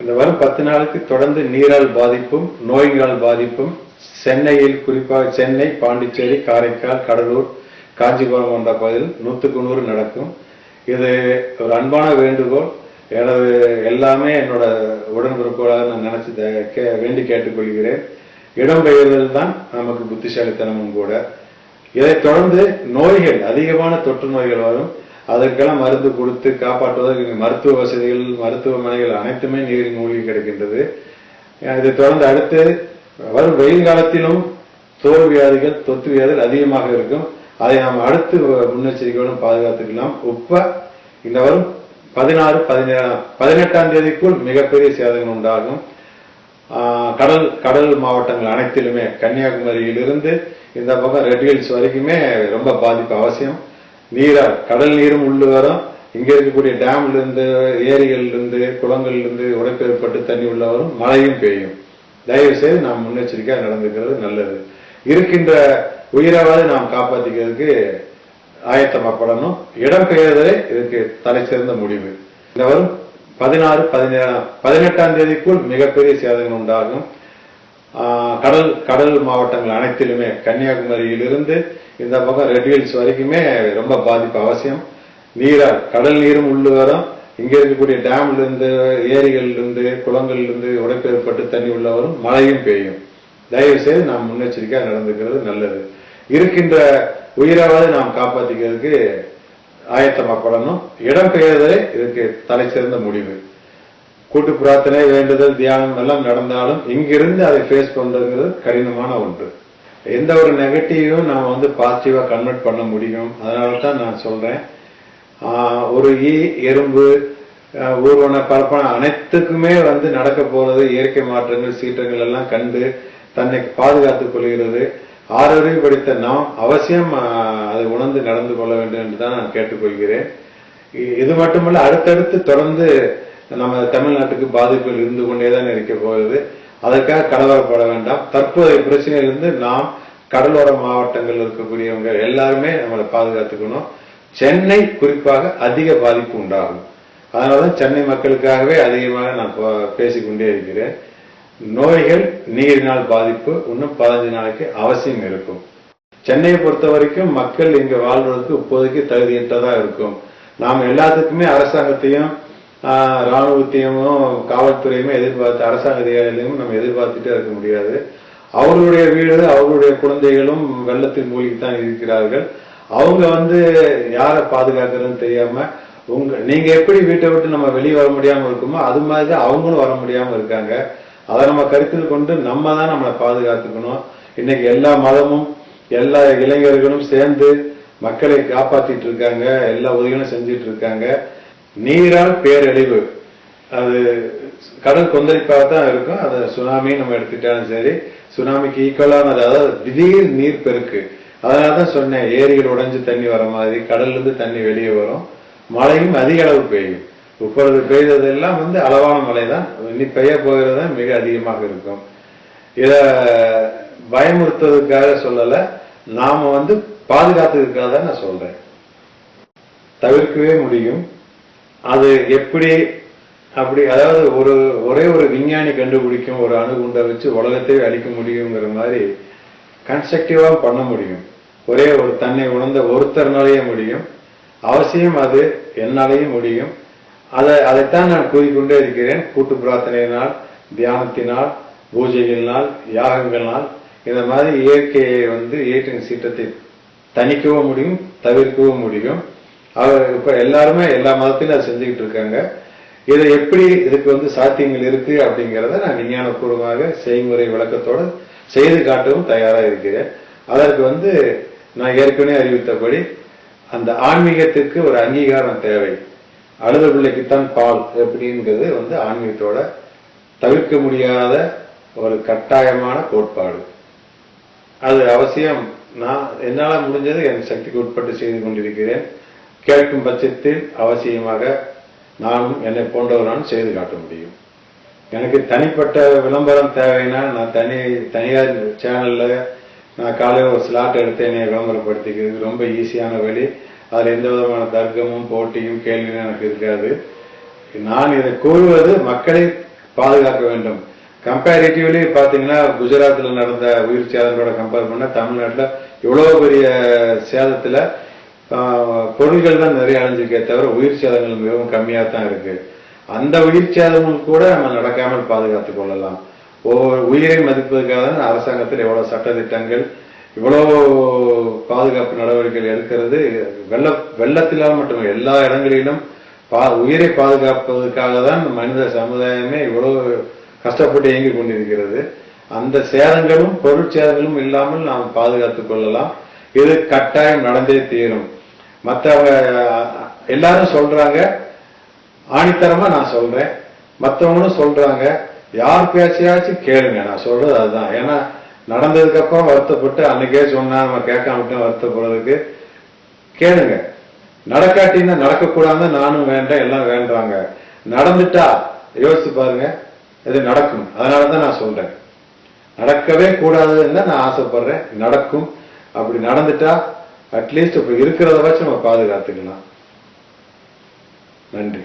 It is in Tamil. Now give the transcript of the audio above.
இந்த வரும் 10 நாளுக்கு தொடர்ந்து நீரால் பாதிப்பும் நோய்களால் பாதிப்பும் சென்னையில், குறிப்பாக சென்னை, பாண்டிச்சேரி, காரைக்கால், கடலூர், காஞ்சிபுரம் போன்ற பகுதியில் 100க்கு 100 நடக்கும். இது ஒரு அன்பான வேண்டுகோள். எனது எல்லாமே என்னோட உடன்பிறப்புகளாக நான் நினைச்சு வேண்டி கேட்டுக்கொள்கிறேன். இடம்பெயர்தல் தான் நமக்கு புத்திசாலித்தனமும் கூட. இதைத் தொடர்ந்து நோய்கள், அதிகமான தொற்று நோய்கள் வரும். அதற்கெல்லாம் மருந்து கொடுத்து காப்பாற்றுவதற்கு மருத்துவ வசதிகள், மருத்துவமனைகள் அனைத்துமே நீரில் மூழ்கி கிடக்கின்றது. இதைத் தொடர்ந்து அடுத்து வரும் வெயில் காலத்திலும் தோல் வியாதிகள், தொற்று வியாதிகள் அதிகமாக இருக்கும். அதை நாம் அடுத்து முன்னெச்சரிக்கையுடன் பாதுகாத்துக்கலாம். இந்த வரும் 16, 18ஆம் தேதிக்குள் மிகப்பெரிய சேதங்கள் உண்டாகும். கடல் மாவட்டங்கள் அனைத்திலுமே, கன்னியாகுமரியிலிருந்து இந்த பக்கம் ரெட் ஹில்ஸ் வரைக்குமே ரொம்ப பாதிப்பு அவசியம். கடல் நீரும் உள்ளு வரும். இங்க இருக்கக்கூடிய டேம்ல இருந்து, ஏரிகள் இருந்து, குளங்கள்ல இருந்து உடைப்பேற்பட்டு தண்ணி உள்ள வரும். மழையும் பெய்யும். தயவு செய்து நாம் முன்னெச்சரிக்கையா நடந்துக்கிறது நல்லது. இருக்கின்ற உயிராவது நாம் காப்பாற்றிக்கிறதுக்கு ஆயத்தமாப்படணும். இடம்பெயர்தலே இதுக்கு தலை சிறந்த முடிவு. இந்த வரும் 16, 18ஆம் தேதிக்குள் மிகப்பெரிய சேதங்கள் உண்டாகும். கடல் மாவட்டங்கள் அனைத்திலுமே, கன்னியாகுமரியிலிருந்து இந்த பக்கம் ரெட் ஹில்ஸ் வரைக்குமே ரொம்ப பாதிப்பு அவசியம். கடல் நீரும் உள்ளு வரும். இங்க இருக்கக்கூடிய டேம்ல இருந்து, ஏரிகள் இருந்து, குளங்கள்ல இருந்து உடைப்பேற்பட்டு தண்ணி உள்ள வரும். மழையும் பெய்யும். தயவு செய்து நாம் முன்னெச்சரிக்கையா நடந்துக்கிறது நல்லது. இருக்கின்ற உயிராவது நாம் காப்பாற்றிக்கிறதுக்கு ஆயத்தமாப்படணும். இடம்பெயர்தலே இதுக்கு தலை சிறந்த முடிவு. கூட்டு பிரார்த்தனை, வேண்டுதல், தியானம் எல்லாம் நடந்தாலும் இங்கிருந்து அதை ஃபேஸ் பண்றதுங்கிறது கடினமான ஒன்று. எந்த ஒரு நெகட்டிவும் நாம் பாசிட்டிவா கன்வெர்ட் பண்ண முடியும். அதனால தான் நான் சொல்றேன், ஒரு எறும்பு, ஊர்வன, பரப்பன அனைத்துக்குமே நடக்க போறது இயற்கை மாற்றங்கள், சீற்றங்கள் எல்லாம் கண்டு தன்னை பாதுகாத்துக் கொள்கிறது. ஆறறிவு படித்த நாம் அவசியம் அதை உணர்ந்து நடந்து கொள்ள வேண்டும் என்று தான் நான் கேட்டுக்கொள்கிறேன். இது மட்டுமல்ல, அடுத்தடுத்து தொடர்ந்து நம்ம தமிழ்நாட்டுக்கு பாதிப்புகள் இருந்து கொண்டேதான் இருக்க போகுது. அதற்காக கலவரப்பட வேண்டாம். தற்போதைய பிரச்சனையிலிருந்து நாம் கடலோர மாவட்டங்கள் இருக்கக்கூடியவங்க எல்லாருமே நம்மளை பாதுகாத்துக்கணும். சென்னை குறிப்பாக அதிக பாதிப்பு உண்டாகும். அதனாலதான் சென்னை மக்களுக்காகவே அதிகமாக நான் பேசிக்கொண்டே இருக்கிறேன். நோய்கள், நீரினால் பாதிப்பு இன்னும் 15 நாளைக்கு அவசியம் இருக்கும். சென்னையை பொறுத்த வரைக்கும் மக்கள் இங்க வாழ்வதற்கு இப்போதைக்கு தகுதியற்றதா இருக்கும். நாம் எல்லாத்துக்குமே அரசாங்கத்தையும், ராணுவத்தையும், காவல்துறையுமே எதிர்பார்த்து, அரசாங்க அதிகாரிகளையும் நம்ம எதிர்பார்த்துட்டே இருக்க முடியாது. அவர்களுடைய வீடு, அவர்களுடைய குழந்தைகளும் வெள்ளத்தில் மூழ்கித்தான் இருக்கிறார்கள். அவங்க யாரை பாதுகாக்கிறதுன்னு தெரியாம, நீங்க எப்படி வீட்டை விட்டு நம்ம வெளியே வர முடியாம இருக்குமோ அது மாதிரி அவங்களும் வர முடியாம இருக்காங்க. அதை நம்ம கருத்தில் கொண்டு நம்ம தான் நம்மளை பாதுகாத்துக்கணும். இன்னைக்கு எல்லா மதமும், எல்லா இளைஞர்களும் சேர்ந்து மக்களை காப்பாத்திட்டு இருக்காங்க. எல்லா உதவிகளும் செஞ்சிட்டு இருக்காங்க. நீரால் பேரழிவு, அது கடல் கொந்தளிப்பாக தான் இருக்கும். அது சுனாமி நம்ம எடுத்துட்டாலும் சரி, சுனாமிக்கு ஈக்குவலானது. அதாவது திடீர் நீர் பெருக்கு. அதனாலதான் சொன்னேன், ஏரிகள் உடைஞ்சு தண்ணி வர மாதிரி கடல்ல இருந்து தண்ணி வெளியே வரும். மழையும் அதிக அளவு பெய்யும். இப்பொழுது பெய்ததெல்லாம் அளவான மழை தான். இனி பெய்ய போகிறது மிக அதிகமாக இருக்கும். இத பயமுறுத்துவதற்காக சொல்லல, நாம பாதுகாத்துக்காக தான் நான் சொல்றேன். தவிர்க்கவே முடியும். அது எப்படி அப்படி, அதாவது ஒரே ஒரு விஞ்ஞானி கண்டுபிடிக்கும் ஒரு அணுகுண்டை வச்சு உலகத்தையே அழிக்க முடியுங்கிற மாதிரி கன்ஸ்ட்ரக்டிவா பண்ண முடியும். ஒரே ஒரு தன்னை உணர்ந்த ஒருத்தர்னாலேயே முடியும். அவசியம் அது என்னாலேயும் முடியும். அதைத்தான் நான் கூறிக்கொண்டே இருக்கிறேன். கூட்டு பிரார்த்தனையினால், தியானத்தினால், பூஜைகளினால், யாகங்களால் இந்த மாதிரி இயற்கையை இயற்கையின் சீற்றத்தை தணிக்கவும் முடியும், தவிர்க்கவும் முடியும். இப்ப எல்லாருமே எல்லா மதத்திலும் அதை செஞ்சுக்கிட்டு இருக்காங்க. இதை எப்படி இதுக்கு சாத்தியங்கள் இருக்கு அப்படிங்கிறத நான் விஞ்ஞானபூர்வமாக செய்முறை விளக்கத்தோடு செய்து காட்டவும் தயாரா இருக்கிறேன். அதற்கு நான் ஏற்கனவே அறிவித்தபடி அந்த ஆன்மீகத்திற்கு ஒரு அங்கீகாரம் தேவை. அழுத பிள்ளைக்குத்தான் பால் எப்படிங்கிறது ஆன்மீகத்தோட தவிர்க்க முடியாத ஒரு கட்டாயமான கோட்பாடு. அது அவசியம். நான் என்னால முடிஞ்சது என் சக்திக்கு உட்பட்டு செய்து கொண்டிருக்கிறேன். கேட்கும் பட்சத்தில் அவசியமாக நானும் என்னை போன்றவரானும் செய்து காட்ட முடியும். எனக்கு தனிப்பட்ட விளம்பரம் தேவைன்னா நான் தனியார் சேனல்ல நான் காலையில் ஒரு ஸ்லாட் எடுத்து என்னை விளம்பரப்படுத்திக்கிறது ரொம்ப ஈஸியான வழி. அதில் எந்த விதமான தர்க்கமும் போட்டியும் கேள்வியும் எனக்கு இருக்காது. நான் இதை கூறுவது மக்களை பாதுகாக்க வேண்டும். கம்பேரிட்டிவ்லி பாத்தீங்கன்னா குஜராத்ல நடந்த உயிர் சேதங்களோட கம்பேர் பண்ண தமிழ்நாட்டுல இவ்வளவு பெரிய சேதத்துல பொருள்கள் தான் நிறைய அழிஞ்சிருக்கே தவிர உயிர் சேதங்கள் மிகவும் கம்மியா தான் இருக்கு. அந்த உயிர் சேதங்கள் கூட நம்ம நடக்காமல் பாதுகாத்துக் கொள்ளலாம். ஒவ்வொரு உயிரை மதிப்பதற்காக தான் அரசாங்கத்தில் எவ்வளவு சட்டத்திட்டங்கள், இவ்வளவு பாதுகாப்பு நடவடிக்கைகள் எடுக்கிறது. வெள்ளத்திலால் மட்டுமே எல்லா இடங்களிலும் உயிரை பாதுகாப்பதற்காக தான் மனித சமுதாயமே இவ்வளவு கஷ்டப்பட்டு இயங்கிக் கொண்டிருக்கிறது. அந்த சேதங்களும் பொருள் சேதங்களும் இல்லாமல் நாம் பாதுகாத்துக் கொள்ளலாம். இது கட்டாயம் நடந்தே தீரும். மற்றவங்க எல்லாரும் சொல்றாங்க, ஆணித்தரமா நான் சொல்றேன், மற்றவங்களும் சொல்றாங்க. யார் பேச்சையாச்சும் கேளுங்க. நான் சொல்றது அதுதான். ஏன்னா நடந்ததுக்கு அப்புறம் வருத்தப்பட்டு அன்னைக்கே சொன்னா நம்ம கேட்காம விட்டு வருத்தப்படுறதுக்கு கேளுங்க. நடக்காட்டின்னா நடக்கக்கூடாதுன்னு நானும் வேண்டேன், எல்லாம் வேண்டாங்க. நடந்துட்டா யோசிச்சு பாருங்க, இது நடக்கும். அதனாலதான் நான் சொல்றேன், நடக்கவே கூடாதுன்னு தான் நான் ஆசைப்படுறேன். நடக்கும். அப்படி நடந்துட்டா அட்லீஸ்ட் இப்ப இருக்கிறத வச்சு நம்ம பாதுகாத்துக்கலாம். நன்றி.